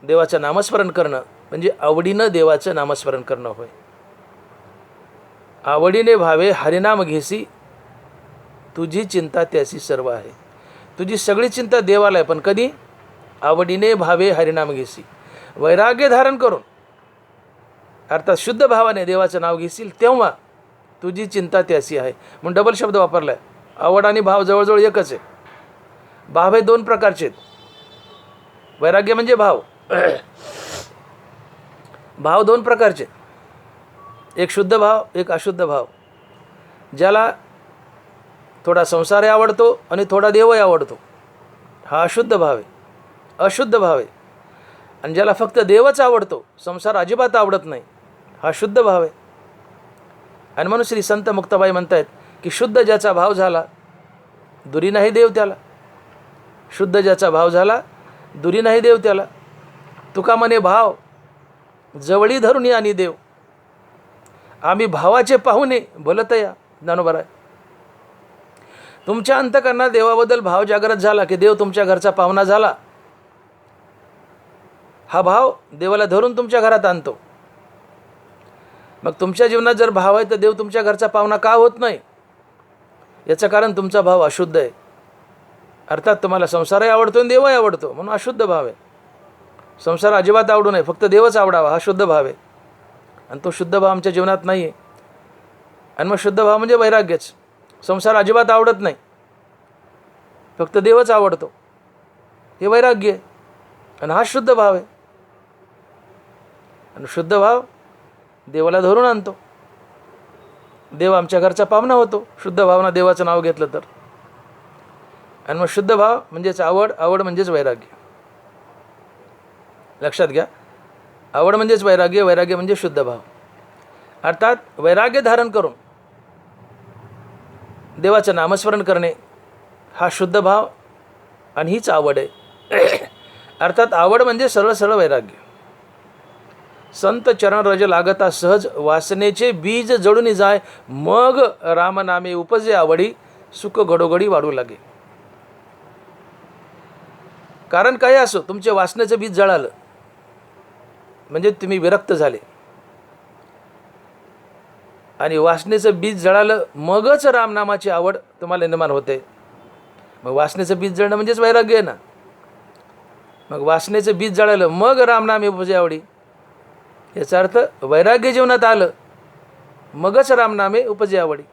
देवाचं नामस्मरण करणं म्हणजे आवडीनं देवाचं नामस्मरण करणं होय. आवडीने भावे हरिनाम घेसी, तुझी चिंता त्यासी सर्व आहे. तुझी सगळी चिंता देवाला आहे, पण कधी? आवडीने भावे हरिनाम घेसी. वैराग्य धारण करून अर्थात शुद्ध भावाने देवाचं नाव घेशील तेव्हा तुझी चिंता त्यासी आहे. म्हणून डबल शब्द वापरला आहे. आवड आणि भाव जवळजवळ एकच आहे. भाव हे 2 प्रकारचे आहेत. वैराग्य म्हणजे भाव. भाव 2 प्रकारचे, एक शुद्ध भाव, एक अशुद्ध भाव. ज्याला थोडा संसारही आवडतो आणि थोडा देवही आवडतो, हा अशुद्ध भाव आहे, अशुद्ध भाव आहे. आणि ज्याला फक्त देवच आवडतो, संसार अजिबात आवडत नाही, हा शुद्ध भाव आहे. आणि म्हणून श्री संत मुक्ताबाई म्हणतायत की शुद्ध ज्याचा भाव झाला, दुरी नाही देव त्याला. शुद्ध ज्याचा भाव झाला, दुरी नाही देव त्याला. तुका म्हणे भाव जवळी धरून आणि देव. आम्ही भावाचे पाहुणे बोलतया. ज्ञानोबा आहे. तुमच्या अंतकरणात देवाबद्दल भाव जागृत झाला की देव तुमच्या घरचा पाहुणा झाला. हा भाव देवाला धरून तुमच्या घरात आणतो. मग तुमच्या जीवनात जर भाव आहे तर देव तुमच्या घरचा पाहुणा का होत नाही? याचं कारण तुमचा भाव अशुद्ध आहे. अर्थात तुम्हाला संसारही आवडतो आणि देवही आवडतो, म्हणून अशुद्ध भाव आहे. संसार अजिबात आवडू नये, फक्त देवच आवडावा, हा शुद्ध भाव आहे. आणि तो शुद्ध भाव आमच्या जीवनात नाही आहे. आणि मग शुद्ध भाव म्हणजे वैराग्यच. संसार अजिबात आवडत नाही, फक्त देवच आवडतो, हे वैराग्य आहे. आणि हा शुद्ध भाव आहे. आणि शुद्ध भाव देवाला धरून आणतो. देव आमच्या घरचा पाहुणा होतो शुद्ध भावना देवाचं नाव घेतलं तर. आणि मग शुद्ध भाव म्हणजेच आवड, आवड म्हणजेच वैराग्य. लक्षात घ्या, आवड म्हणजेच वैराग्य, वैराग्य म्हणजे शुद्ध भाव. अर्थात वैराग्य धारण करून देवाचं नामस्मरण करणे हा शुद्ध भाव आणि हीच आवड आहे. अर्थात आवड म्हणजे सरळ सरळ वैराग्य. संत चरण रज लागता सहज, वासनेचे बीज जडून जाय, मग रामनामे उपजे आवडी, सुख घडोघडी वाढू लागे. कारण काही असो, तुमचे वासनेचं बीज जळालं म्हणजे तुम्ही विरक्त झाले. आणि वासनेचं बीज जळालं मगच रामनामाची आवड तुम्हाला निर्माण होते. मग वासनेचं बीज जळणं म्हणजेच वैराग्य आहे ना. मग वासनेचं बीज जळालं, मग रामनाम उपजे आवडी. याचा अर्थ वैराग्य जीवनात आलं मगच रामनामे उपजे आवडी.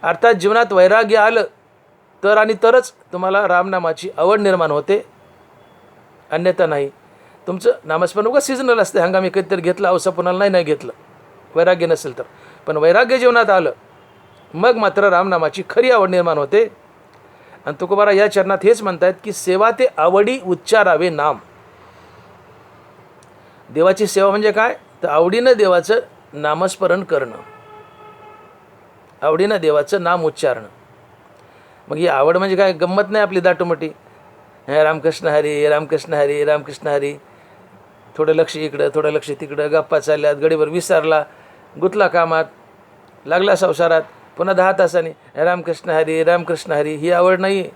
अर्थात जीवनात वैराग्य आलं तर आणि तरच तुम्हाला रामनामाची आवड निर्माण होते, अन्यथा नाही. तुमचं नामस्मरण उगाच सिजनल असते, हंगामी कधीतरी घेतलं, अवसा पुन्हा नाही घेतलं, वैराग्य नसेल तर. पण वैराग्य जीवनात आलं मग मात्र रामनामाची खरी आवड निर्माण होते. आणि तुकोबारा या चरणात हेच म्हणतायत की सेवा ते आवडी उच्चारावे नाम. देवाची सेवा म्हणजे काय, तर आवडीनं देवाचं नामस्मरण करणं, आवडीनं देवाचं नाम उच्चारणं. मग ही आवड म्हणजे काय, गंमत नाही आपली दाटोमोठी, हे रामकृष्ण हरी रामकृष्ण हरी रामकृष्ण हरी, थोडं लक्ष इकडं थोडं लक्ष तिकडं, गप्पा चालल्यात, गडीभर विसरला, गुतला कामात, लागला संसारात, पुन्हा 10 तासांनी रामकृष्ण हरी रामकृष्ण हरी. ही आवड नाही.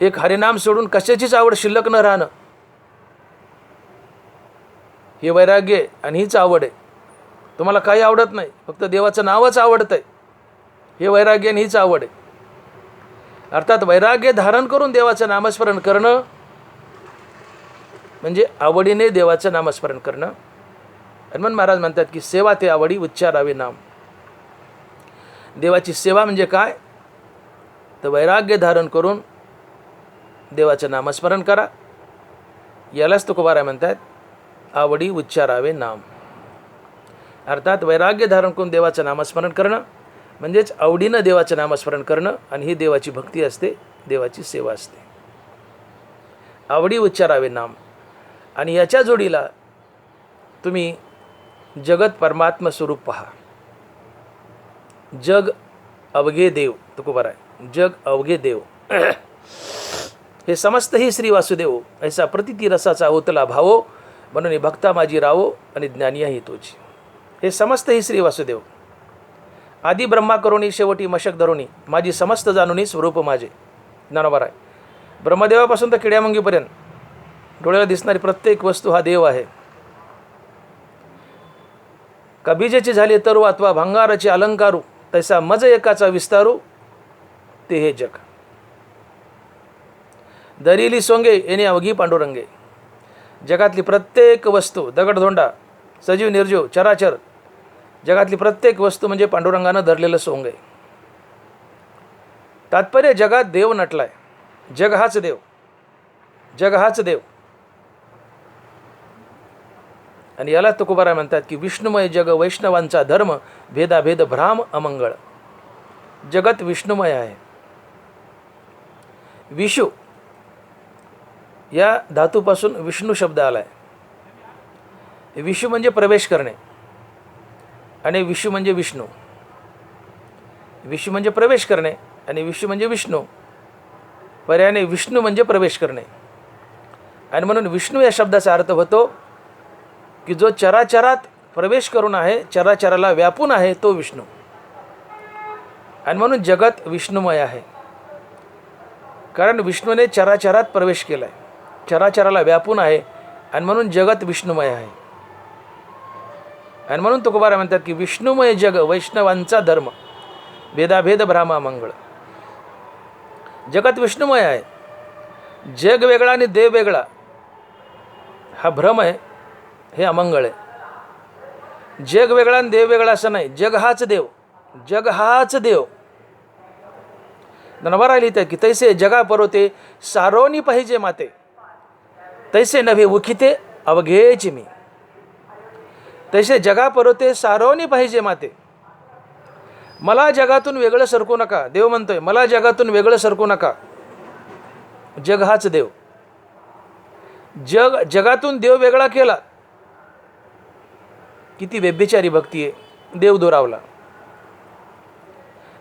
एक हरिनाम सोडून कशाचीच आवड शिल्लक न राहणं, हे वैराग्य आहे आणि हीच आवड आहे. तुम्हाला काही आवडत नाही, फक्त देवाचं नावच आवडतं आहे, हे वैराग्य आणि हीच आवड आहे. अर्थात वैराग्य धारण करून देवाचं नामस्मरण करणं म्हणजे आवडीने देवाचं नामस्मरण करणं. हनुमान महाराज म्हणतात की सेवा ते आवडी उच्चारावे नाम. देवाची सेवा म्हणजे काय, तर वैराग्य धारण करून देवाचं नामस्मरण करा. यालाच तुकोबाराय म्हणतात आवडी उच्चारावे नाम. अर्थात वैराग्य धारण करून देवाचं नामस्मरण करणं म्हणजेच आवडीनं देवाचं नामस्मरण करणं, आणि ही देवाची भक्ती असते, देवाची सेवा असते. आवडी उच्चारावे नाम. आणि याच्या जोडीला तुम्ही जगत परमात्मा स्वरूप पहा. जग अवघे देव, तुकोबाराय, जग अवघे देव हे समस्त ही श्री वासुदेव, ऐसा प्रतिती रसाचा ओतला भावो, म्हणून भक्ता माझी रावो आणि ज्ञानिया ही तोची. हे समस्त ही श्री वासुदेव, आदी ब्रह्मा करुणी शेवटी मशक धरुणी, माझी समस्त जाणुनी स्वरूप माझे. ज्ञानोबाराय, ब्रह्मदेवापासून तर किड्यामुंगीपर्यंत डोळ्याला दिसणारी प्रत्येक वस्तू हा देव आहे. कबीजेची झाली तरू अथवा भंगाराची अलंकारू, तैसा मज एकाचा विस्तारू, ते हे जग. दरिली सोंगे येणे अवघी पांडुरंगे. जगातली प्रत्येक वस्तू, दगडधोंडा, सजीव निर्जीव चराचर, जगातली प्रत्येक वस्तू म्हणजे पांडुरंगानं धरलेलं सोंग आहे. तात्पर्य जगात देव नटलाय, जग हाच देव, जग हाच देव. आणि याला तुकोबाराय म्हणतात की विष्णुमय जग वैष्णवांचा धर्म, भेदाभेद भ्राम अमंगळ. जगत विष्णुमय आहे. विषु या धातूपासून विष्णू शब्द आलाय. विषु म्हणजे प्रवेश करणे आणि विषु म्हणजे विष्णू. विषु म्हणजे प्रवेश करणे आणि विषु म्हणजे विष्णू. पर्यायाने विष्णू म्हणजे प्रवेश करणे. आणि म्हणून विष्णू या शब्दाचा अर्थ होतो की जो चराचरात प्रवेश करून आहे, चराचराला व्यापून आहे, तो विष्णू. आणि म्हणून जगत विष्णुमय आहे, कारण विष्णूने चराचरात प्रवेश केला आहे, चराचराला व्यापून आहे, आणि म्हणून जगत विष्णुमय आहे. आणि म्हणून तुकोबाराय म्हणतात की विष्णुमय जग वैष्णवांचा धर्म, भेदाभेद भ्रामा मंगळ. जगत विष्णुमय आहे. जग वेगळा आणि देव वेगळा हा भ्रम आहे, हे अमंगळ आहे. जग वेगळा आणि देव वेगळा असं नाही, जग हाच देव, जग हाच देव. नवरा लिहितात की तैसे जगा परोते सारोनी पाहिजे माते, तैसे नव्हे उखिते अवघेची मी. तैसे जगा परोते सारोनी पाहिजे माते. मला जगातून वेगळं सरकू नका, देव म्हणतोय, मला जगातून वेगळं सरकू नका. जग हाच देव. जगातून देव वेगळा केला, किती व्यभिचारी भक्ती आहे. देव दुरावला.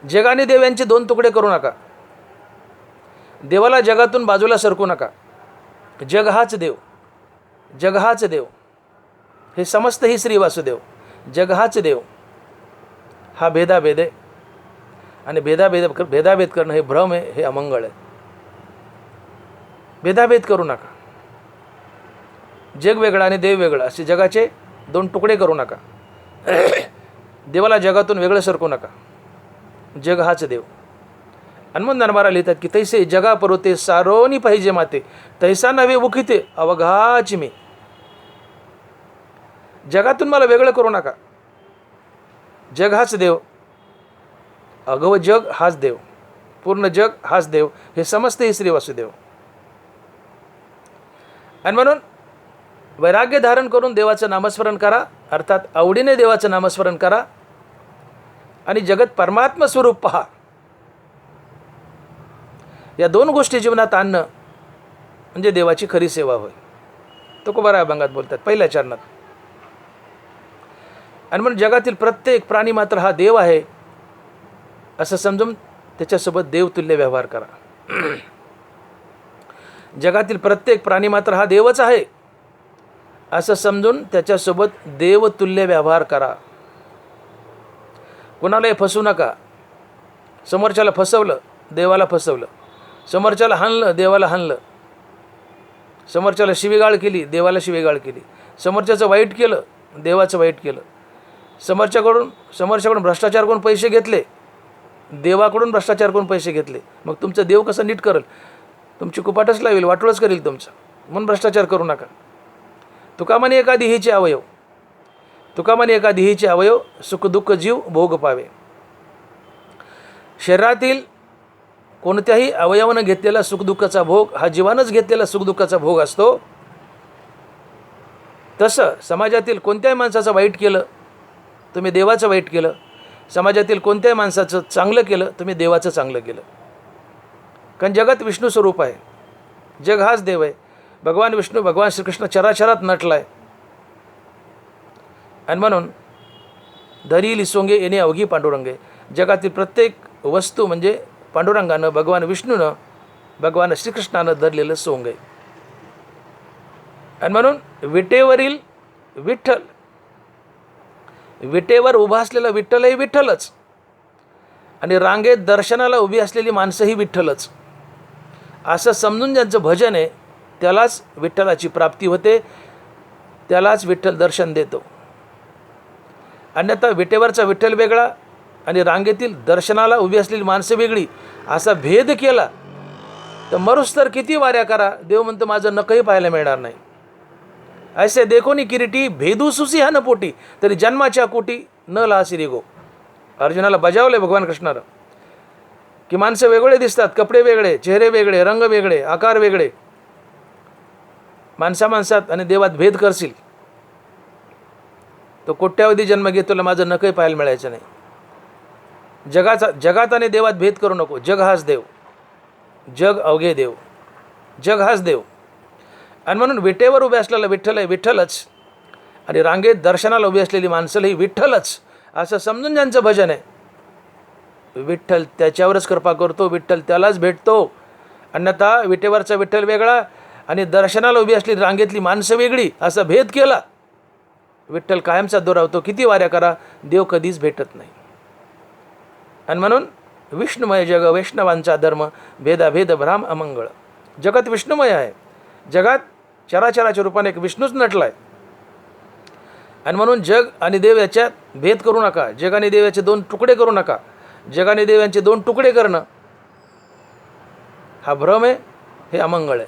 जगाने देव यांचे 2 तुकडे करू नका. देवाला जगातून बाजूला सरकू नका. जग हाच देव, जग हाच देव. हे समस्त ही श्री वासुदेव, जग हाच देव. हा भेदाभेद आहे, आणि भेदाभेद करणं हे भ्रम आहे, हे अमंगळ आहे. भेदाभेद करू नका. जग वेगळं आणि देव वेगळं असे जगाचे 2 तुकडे करू नका. देवाला जगातून वेगळं सरकू नका. जग हाच देव. हनुमान नरमारा लिहितात की तैसे जगा परोते सारोनी पाहिजे माते, तैसा नव्हे उखिते अवघाची मी. जगातून मला वेगळं करू नका. जग हाच देव, अगव जग हाच देव, पूर्ण जग हाच देव, हे समजते ही श्री वासुदेव. आणि म्हणून वैराग्य धारण करून देवाचं नामस्मरण करा, अर्थात आवडीने देवाचं नामस्मरण करा आणि जगत परमात्मा स्वरूप पहा. या दोन गोष्टी जीवनात आणणं म्हणजे देवाची खरी सेवा होय. तुकोबाराय अभंगात बोलतात पहिल्या चरणात. आणि म्हणून जगातील प्रत्येक प्राणी मात्र हा देव आहे असं समजून त्याच्यासोबत देवतुल्य व्यवहार करा. जगातील प्रत्येक प्राणी मात्र हा देवच आहे असं समजून त्याच्यासोबत देवतुल्य व्यवहार करा. कुणालाही फसवू नका. समोरच्याला फसवलं, देवाला फसवलं. समोरच्याला हाणलं, देवाला हाणलं. समोरच्याला शिवीगाळ केली, देवाला शिवीगाळ केली. समोरच्याचं वाईट केलं, देवाचं वाईट केलं. समोरच्याकडून भ्रष्टाचार करून पैसे घेतले, देवाकडून भ्रष्टाचार करून पैसे घेतले. मग तुमचं देव कसं नीट करेल? तुमची कुपाटच लावेल, वाटोळच करेल तुमचं. म्हणून भ्रष्टाचार करू नका. तुका म्हणे एका देहीचे अवयव, तुका म्हणे एका देहीचे अवयव, सुखदुःख जीव भोग पावे. शरीरातील कोणत्याही अवयवानं घेतलेला सुखदुःखाचा भोग हा जीवानंच घेतलेला सुखदुःखाचा भोग असतो. तसं समाजातील कोणत्याही माणसाचं वाईट केलं, तुम्ही देवाचं वाईट केलं. समाजातील कोणत्याही माणसाचं चांगलं केलं, तुम्ही देवाचं चांगलं केलं. कारण जगत विष्णू स्वरूप आहे. जग हाच देव आहे. भगवान विष्णू, भगवान श्रीकृष्ण चराचरात नटला आहे. आणि म्हणून धरी लिसोंगे येणे अवघी पांडुरंगे. जगातील प्रत्येक वस्तू म्हणजे पांडुरंगानं, भगवान विष्णूनं, भगवान श्रीकृष्णानं धरलेलं सोंग आहे. आणि म्हणून विटेवरील विठ्ठल, विटेवर उभा असलेला विठ्ठलही विठ्ठलच आणि रांगेत दर्शनाला उभी असलेली माणसंही विठ्ठलच असं समजून ज्यांचं भजन आहे त्यालाच विठ्ठलाची प्राप्ती होते, त्यालाच विठ्ठल दर्शन देतो. अन्यथा विटेवरचा विठ्ठल वेगळा आणि रांगेतील दर्शनाला उभी असलेली माणसं वेगळी असा भेद केला तर मरुस तर किती वाऱ्या करा, देव म्हणतो माझं नकही पाहायला मिळणार नाही. ऐसे देखोनी किरीटी भेदू सुसी हा न पोटी, तरी जन्माच्या कोटी न लासी रेगो. अर्जुनाला बजावले भगवान कृष्णानं की माणसं वेगळे दिसतात, कपडे वेगळे, चेहरे वेगळे, रंग वेगळे, आकार वेगळे. माणसात आणि देवात भेद करशील तो कोट्यावधी जन्म घेतो, तुला माझं नकही पाहायला मिळायचं नाही. जगात आणि देवात भेद करू नको. जग हाच देव, जग अवघे देव, जग हाच देव. आणि म्हणून विटेवर उभे असलेला विठ्ठल आहे विठ्ठलच आणि रांगेत दर्शनाला उभी असलेली माणसंही विठ्ठलच असं समजून ज्यांचं भजन आहे, विठ्ठल त्याच्यावरच कृपा करतो, विठ्ठल त्यालाच भेटतो. अन्यथा विटेवरचा विठ्ठल वेगळा आणि दर्शनाला उभी असलेली रांगेतली माणसं वेगळी असा भेद केला, विठ्ठल कायमचा दुरावतो. किती वाऱ्या करा, देव कधीच भेटत नाही. आणि म्हणून विष्णुमय जग वैष्णवांचा धर्म, भेदाभेद भ्राम अमंगळ. जगत विष्णुमय आहे. जगात चराचराच्या रूपाने एक विष्णूच नटला आहे. आणि म्हणून जग आणि देव याच्यात भेद करू नका. जग आणि देव याचे दोन तुकडे करू नका. जग आणि देव यांचे दोन तुकडे करणं हा भ्रम आहे, हे अमंगळ आहे.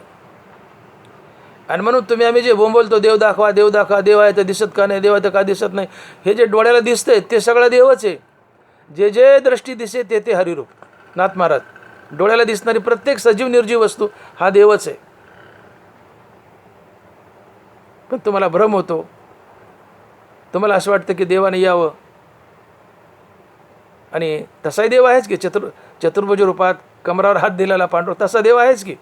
आणि म्हणून तुम्ही आम्ही जे बोंबलतो देव दाखवा, देव दाखवा, देव आहे तर दिसत का नाही, देव आहे तर का दिसत नाही, हे जे डोळ्याला दिसतंय ते सगळं देवच आहे. जे जे दृष्टी दिसे ते ते हरिरूप. नाथ महाराज, डोळ्याला दिसणारी प्रत्येक सजीव निर्जीव वस्तू हा देवच आहे. पण तुम्हाला भ्रम होतो, तुम्हाला असं वाटतं की देवाने यावं. आणि तसाही देव आहेच की, चतुर्भुज रूपात कमरावर हात दिलेला पांडुरंग, तसा देव आहेच की.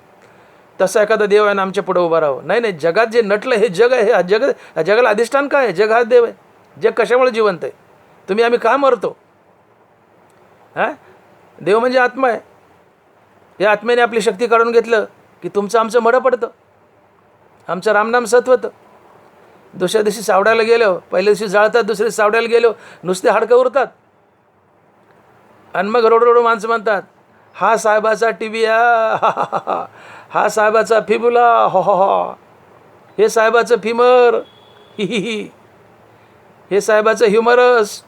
तसा एखादा देव आहे ना आमच्या पुढे उभा राहावं. नाही, जगात जे नटलं हे जग आहे. हा जग, ह्या जगाला अधिष्ठान काय आहे? जग हाच देव आहे. जग कशामुळे जिवंत आहे? तुम्ही आम्ही का मरतो? हां, देव म्हणजे आत्मा आहे. या आत्म्याने आपली शक्ती काढून घेतलं की तुमचं आमचं मडं पडतं, आमचं रामनाम सत्वतं. दुसऱ्या दिवशी सावडायला गेलो, पहिल्या दिवशी जाळतात, दुसऱ्या दिवशी सावडायला गेलो नुसते हाडकं उरतात. आणि मग रोडरोड माणसं म्हणतात हा साहेबाचा टिबिया, हा साहेबाचा फिबुला, हो हो हो, हे साहेबाचं फिमर, हि हि हि, हे साहेबाचं ह्युमरस,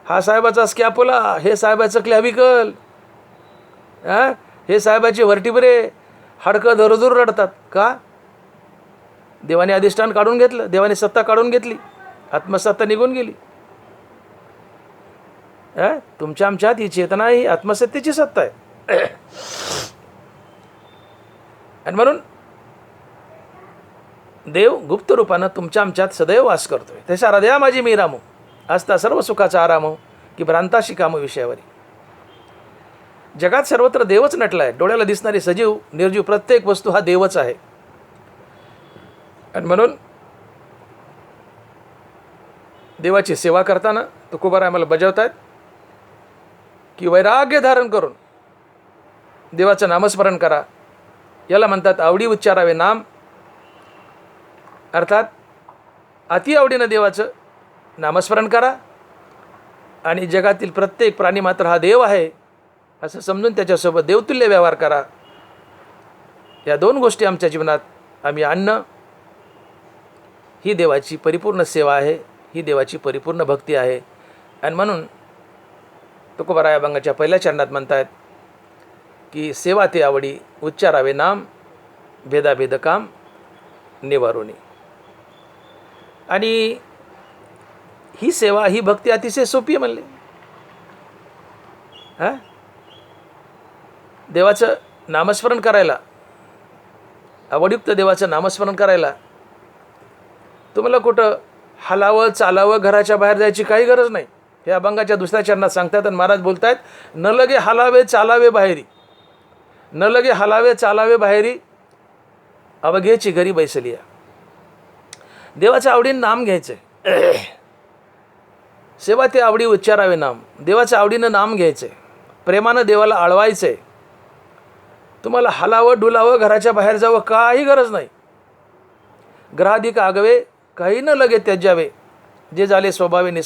हा साहेबाचा स्कॅपुला, हे साहेबाचं क्लॅव्हिकल. हे साहेबाची वर्टिब्रे हाडकं धरधूर रडतात का? देवाने अधिष्ठान काढून घेतलं, देवाने सत्ता काढून घेतली, आत्मसत्ता निघून गेली. तुमच्या आमच्यात ही चेतना ही आत्मसत्तेची सत्ता आहे. आणि म्हणून देव गुप्त रूपानं तुमच्या आमच्यात सदैव वास करतोय. तशा हृदया माझी मी रामो असता सर्व सुखाचा आराम की भ्रांताशी काम विषयावरी. जगात सर्वत्र देवच नटला आहे. डोळ्याला दिसणारी सजीव निर्जीव प्रत्येक वस्तू हा देवच आहे. आणि म्हणून देवाची सेवा करताना तुकोबाराय आम्हाला बजावतायत की वैराग्य धारण करून देवाचं नामस्मरण करा. याला म्हणतात आवडी उच्चारावे नाम. अर्थात अति आवडीनं देवाचं नामस्मरण करा आणि जगातील प्रत्येक प्राणी मात्र हा देव आहे असं समजून त्याच्यासोबत देवतुल्य व्यवहार करा. या दोन गोष्टी आमच्या जीवनात आम्ही आणणं ही देवाची परिपूर्ण सेवा आहे, ही देवाची परिपूर्ण भक्ती आहे. आणि म्हणून तुकोबाराय अभंगाच्या पहिल्या चरणात म्हणतात की सेवा ते आवडी उच्चारावे नाम भेदाभेद काम निवारोनी. आणि ही सेवा ही भक्ती अतिशय सोपी आहे म्हणले. देवाचं नामस्मरण करायला, आवडयुक्त देवाचं नामस्मरण करायला तुम्हाला कुठं हलावं चालावं घराच्या बाहेर जायची काही गरज नाही. हे अभंगाच्या दुसऱ्या चरणात सांगतात. आणि महाराज बोलतायत न लगे हलावे चालावे बाहेरी, न लगे हलावे चालावे बाहेरी अवघेची घरी बैसलिया. देवाच्या आवडीनं नाम घ्यायचं. सेवा ते आवडी उच्चारावे नाम. देवाच्या आवडीनं नाम घ्यायचं, प्रेमानं देवाला आळवायचं आहे. तुम्हाला हलावं डुलावं घराच्या बाहेर जावं काही गरज नाही. ग्रहाधिक आगवे काही न लगे त्याज्यावे जे झाले स्वभावे